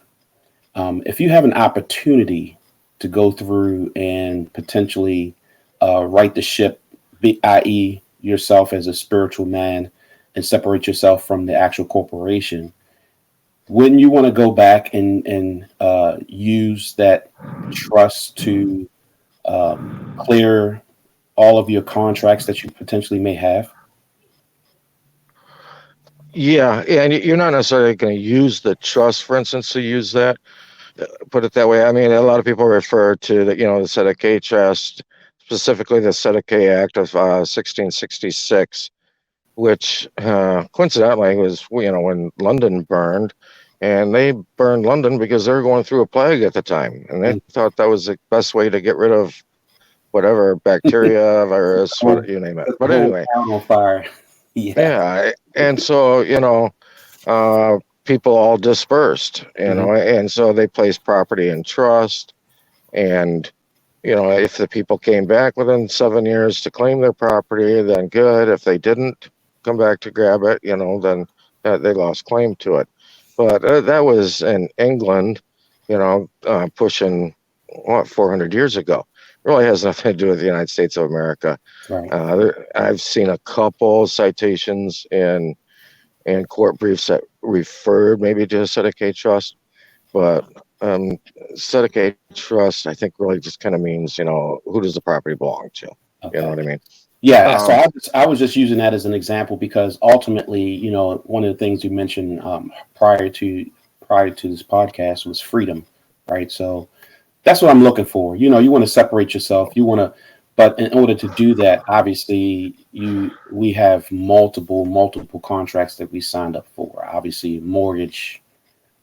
If you have an opportunity to go through and potentially right the ship, i.e., yourself as a spiritual man, and separate yourself from the actual corporation, wouldn't you want to go back and use that trust to clear all of your contracts that you potentially may have? Yeah, and you're not necessarily going to use the trust, for instance, to use that. Put it that way. I mean, a lot of people refer to the Sedequé Trust, specifically the Sedequé Act of 1666, which coincidentally was when London burned, and they burned London because they were going through a plague at the time, and they thought that was the best way to get rid of whatever bacteria, virus, what you name it. Put the But whole anyway, town on fire. Yeah. yeah, and so uh, people all dispersed, Hmm. and so they placed property in trust, and if the people came back within 7 years to claim their property, then good. If they didn't come back to grab it, then they lost claim to it. But that was in England, pushing 400 years ago. It really has nothing to do with the United States of America. Right. I've seen a couple citations in court briefs that referred maybe to a Sedequé trust, but um, Sedequé trust, I think, really just kind of means, who does the property belong to? You know Okay. what I mean? Yeah. So Um, I was just using that as an example because ultimately, one of the things you mentioned prior to this podcast was freedom, right? So that's what I'm looking for. You want to separate yourself. You want to But in order to do that, obviously, we have multiple contracts that we signed up for. Obviously, mortgage,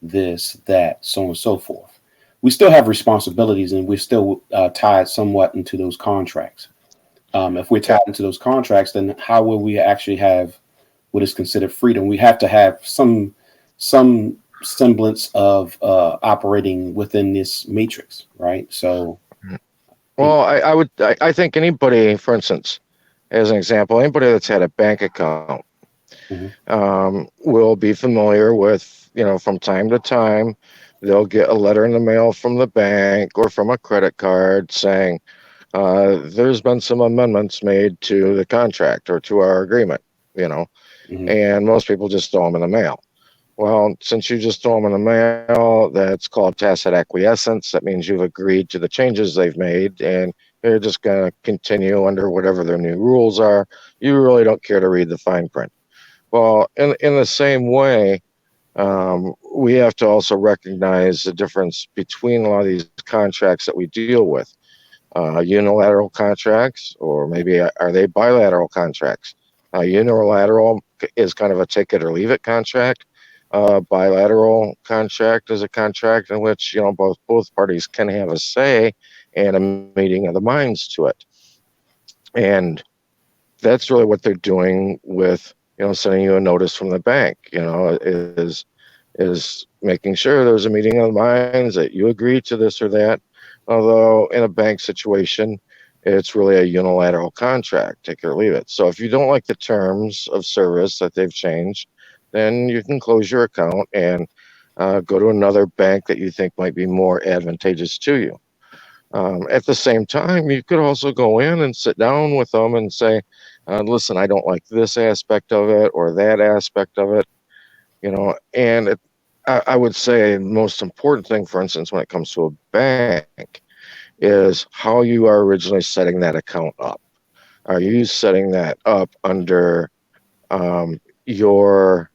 this, that, so on and so forth. We still have responsibilities, and we're still tied somewhat into those contracts. If we're tied into those contracts, then how will we actually have what is considered freedom? We have to have some semblance of operating within this matrix, right? So, Well, I think anybody, for instance, as an example, anybody that's had a bank account mhm, will be familiar with, from time to time, they'll get a letter in the mail from the bank or from a credit card saying, there's been some amendments made to the contract or to our agreement, you know, mhm, and most people just throw them in the mail. Well, since you just throw them in the mail, that's called tacit acquiescence. That means you've agreed to the changes they've made, and they're just going to continue under whatever their new rules are. You really don't care to read the fine print. Well, in the same way, we have to also recognize the difference between a lot of these contracts that we deal with. Unilateral contracts, or maybe are they bilateral contracts? Unilateral is kind of a take it or leave it contract. Bilateral contract is a contract in which both parties can have a say and a meeting of the minds to it. And that's really what they're doing with sending you a notice from the bank. Is making sure there's a meeting of the minds that you agree to this or that. Although in a bank situation, it's really a unilateral contract, take it or leave it. So if you don't like the terms of service that they've changed, then you can close your account and go to another bank that you think might be more advantageous to you. At the same time, you could also go in and sit down with them and say, listen, I don't like this aspect of it or that aspect of it, and I would say the most important thing, for instance, when it comes to a bank, is how you are originally setting that account up. Are you setting that up under your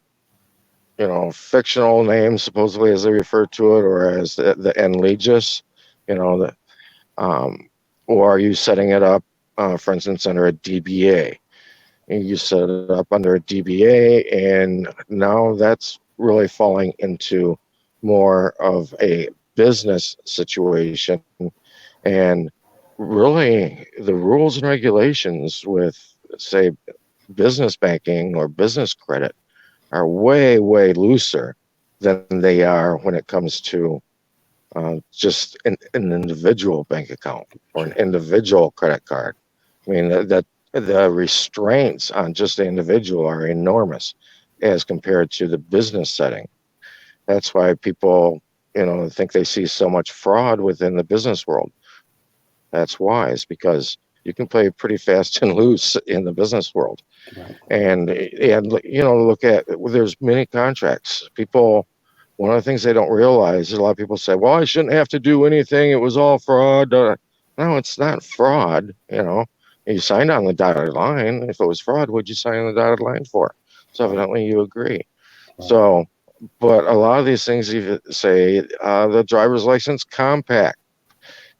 fictional name, supposedly as they refer to it, or as the Enlegis, you know, the, um, or are you setting it up, for instance, under a DBA? And you set it up under a DBA, and now that's really falling into more of a business situation. And really, the rules and regulations with, say, business banking or business credit are way, way looser than they are when it comes to just an individual bank account or an sure, individual credit card. I mean, that the restraints on just the individual are enormous as compared to the business setting. That's why people, think they see so much fraud within the business world. That's wise because you can play pretty fast and loose in the business world. right, And look at, there's many contracts. People, one of the things they don't realize is a lot of people say, well, I shouldn't have to do anything, it was all fraud. No, it's not fraud. You signed on the dotted line. If it was fraud, what'd you sign on the dotted line for? So right, evidently you agree. right, So, but a lot of these things, even say the driver's license compact.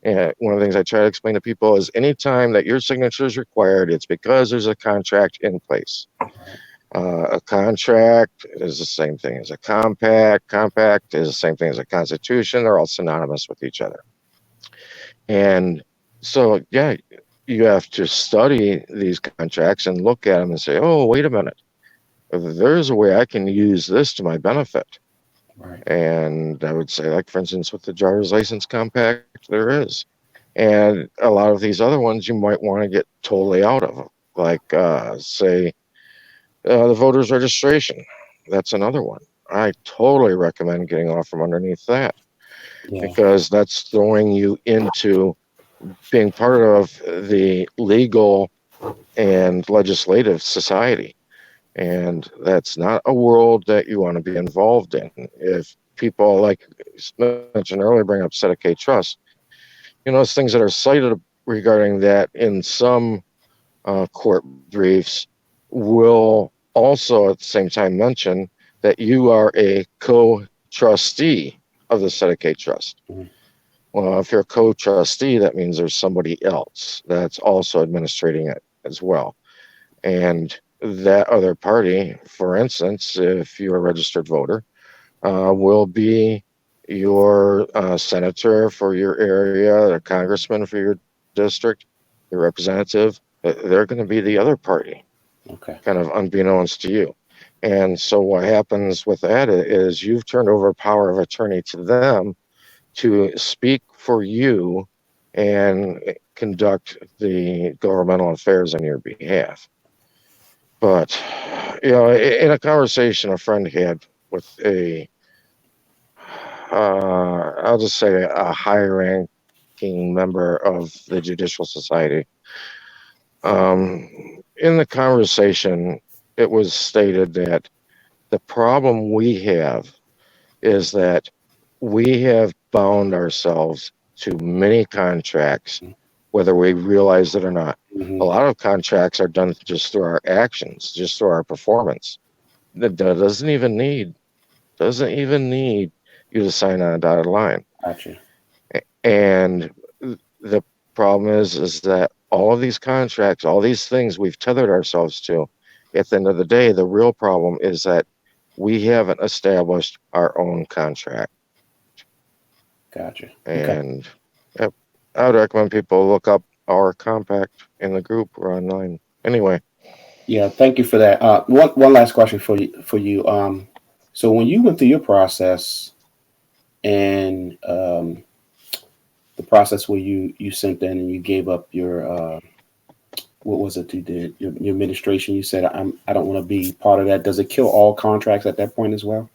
And one of the things I try to explain to people is anytime that your signature is required, it's because there's a contract in place. right, A contract is the same thing as a compact. Compact is the same thing as a constitution. They're all synonymous with each other. And so, yeah, you have to study these contracts and look at them and say, oh, wait a minute. There's a way I can use this to my benefit. right, And I would say, like, for instance, with the driver's license compact, there is. And a lot of these other ones you might want to get totally out of, like, say, the voter's registration. That's another one. I totally recommend getting off from underneath that yeah, because that's throwing you into being part of the legal and legislative society. And that's not a world that you want to be involved in. If people, like mentioned earlier, bring up Sedicate Trust, it's things that are cited regarding that in some court briefs will also at the same time mention that you are a co-trustee of the Sedicate Trust. mhm, Well, if you're a co-trustee, that means there's somebody else that's also administrating it as well. And that other party, for instance, if you're a registered voter, will be your senator for your area, a congressman for your district, your representative. They're going to be the other party, Okay. kind of unbeknownst to you. And so what happens with that is you've turned over power of attorney to them to speak for you and conduct the governmental affairs on your behalf. But, in a conversation a friend had with I'll just say a high ranking member of the Judicial Society, in the conversation, it was stated that the problem we have is that we have bound ourselves to many contracts, whether we realize it or not. A Hmm. lot of contracts are done just through our actions, just through our performance. That doesn't even need you to sign on a dotted line. Gotcha. And the problem is that all of these contracts, all these things we've tethered ourselves to, at the end of the day, the real problem is that we haven't established our own contract. Gotcha. Okay. And yep, I would recommend people look up our compact in the group or online. Anyway, Yeah. Thank you for that. One last question for you. So when you went through your process and the process where you sent in and you gave up your what was it you did your administration, you said I don't want to be part of that. Does it kill all contracts at that point as well?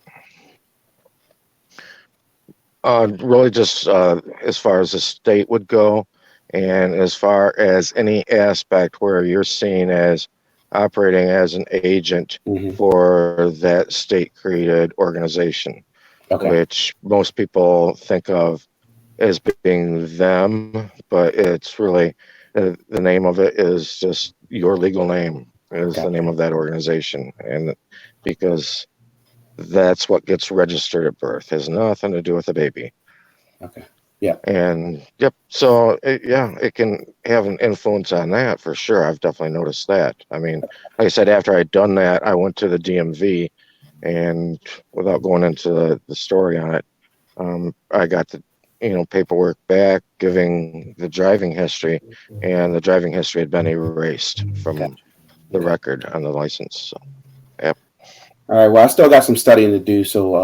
really just as far as the state would go, and as far as any aspect where you're seen as operating as an agent Hmm. for that state created organization, Okay. which most people think of as being them, but it's really the name of it is just your legal name is the name Gotcha. of that organization, and because that's what gets registered at birth, has nothing to do with the baby. Okay. Yeah. And yep, so yeah, it can have an influence on that for sure. I've definitely noticed that. I mean, like I said, after I'd done that, I went to the DMV, and without going into the story on it, I got the paperwork back giving the driving history, and the driving history had been erased from Gotcha. the Okay. record on the license. So yep. All right. Well, I still got some studying to do, so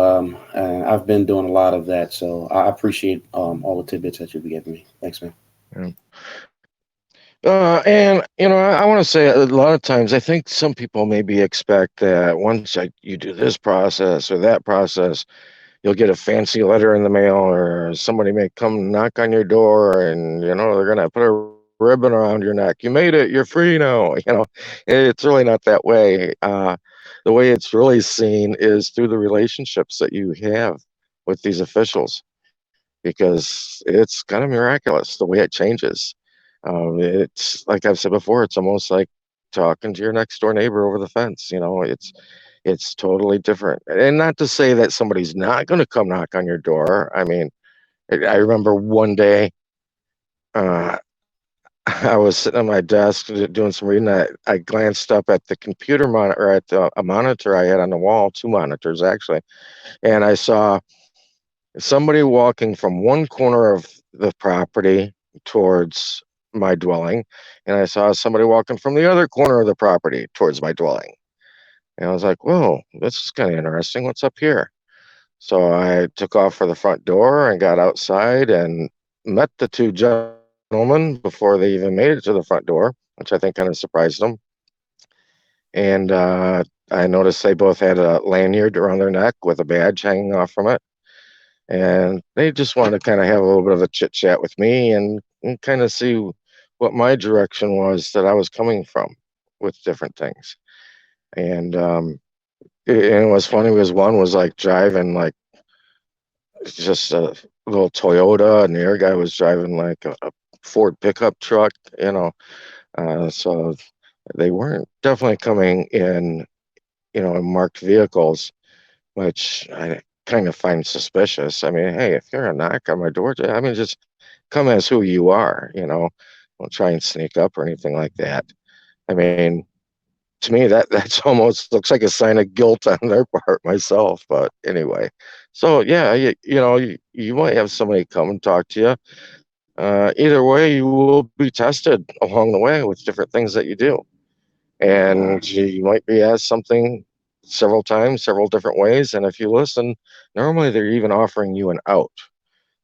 I've been doing a lot of that. So I appreciate all the tidbits that you've given me. Thanks, man. Yeah. And I want to say a lot of times I think some people maybe expect that once you do this process or that process, you'll get a fancy letter in the mail, or somebody may come knock on your door, and they're gonna put a ribbon around your neck. You made it. You're free now. It's really not that way. The way it's really seen is through the relationships that you have with these officials, because it's kind of miraculous the way it changes. It's like I've said before, it's almost like talking to your next door neighbor over the fence. It's totally different. And not to say that somebody's not going to come knock on your door. I mean, I remember one day, uh, I was sitting at my desk doing some reading. I glanced up at the computer monitor, at a monitor I had on the wall, two monitors actually, and I saw somebody walking from one corner of the property towards my dwelling, and I saw somebody walking from the other corner of the property towards my dwelling. And I was like, whoa, this is kind of interesting. What's up here? So I took off for the front door and got outside and met the two gentlemen before they even made it to the front door, which I think kind of surprised them. And I noticed they both had a lanyard around their neck with a badge hanging off from it. And they just wanted to kind of have a little bit of a chit chat with me, and kind of see what my direction was that I was coming from with different things. And and it was funny because one was like driving like just a little Toyota, and the other guy was driving like a Ford pickup truck. So they weren't definitely coming in marked vehicles, which I kind of find suspicious. I mean, hey, if you're a knock on my door, I mean, just come as who you are. Don't try and sneak up or anything like that. I mean, to me, that's almost looks like a sign of guilt on their part, myself. But anyway, so yeah, you might have somebody come and talk to you. Either way, you will be tested along the way with different things that you do, and you might be asked something several times, several different ways, and if you listen, normally they're even offering you an out.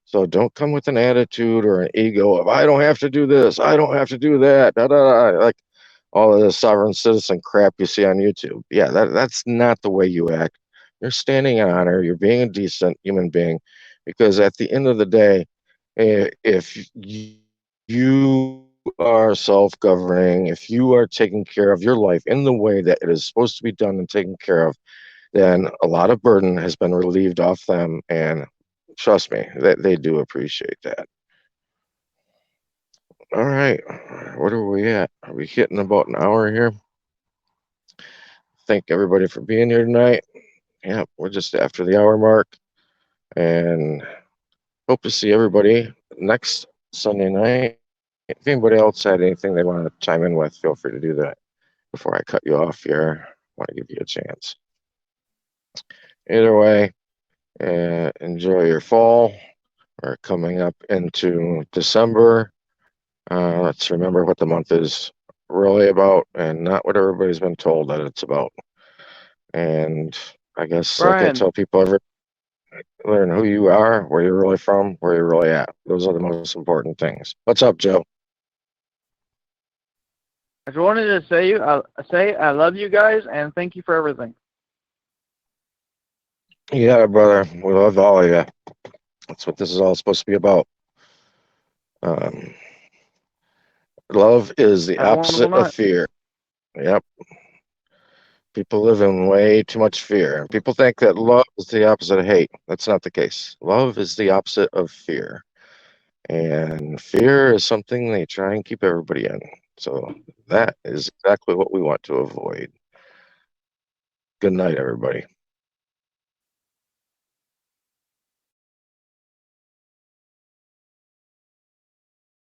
So don't come with an attitude or an ego of I don't have to do this, I don't have to do that, da, da, da, like all of the sovereign citizen crap you see on YouTube. Yeah, that's not the way you act. You're standing in honor, you're being a decent human being, because at the end of the day, if you are self-governing, if you are taking care of your life in the way that it is supposed to be done and taken care of, then a lot of burden has been relieved off them, and trust me, they do appreciate that. All right, what are we at? Are we hitting about an hour here? Thank everybody for being here tonight. Yeah, we're just after the hour mark, and hope to see everybody next Sunday night. If anybody else had anything they want to chime in with, feel free to do that before I cut you off here. I want to give you a chance. Either way, enjoy your fall. We're coming up into December. Let's remember what the month is really about and not what everybody's been told that it's about. And I guess, like I Brian, tell people, learn who you are, where you're really from, where you're really at. Those are the most important things. What's up, Joe? I just wanted to say I love you guys and thank you for everything. Yeah, brother. We love all of you. That's what this is all supposed to be about. Um, love is the Have a wonderful opposite of night. fear. Yep. People live in way too much fear. People think that love is the opposite of hate. That's not the case. Love is the opposite of fear. And fear is something they try and keep everybody in. So that is exactly what we want to avoid. Good night, everybody.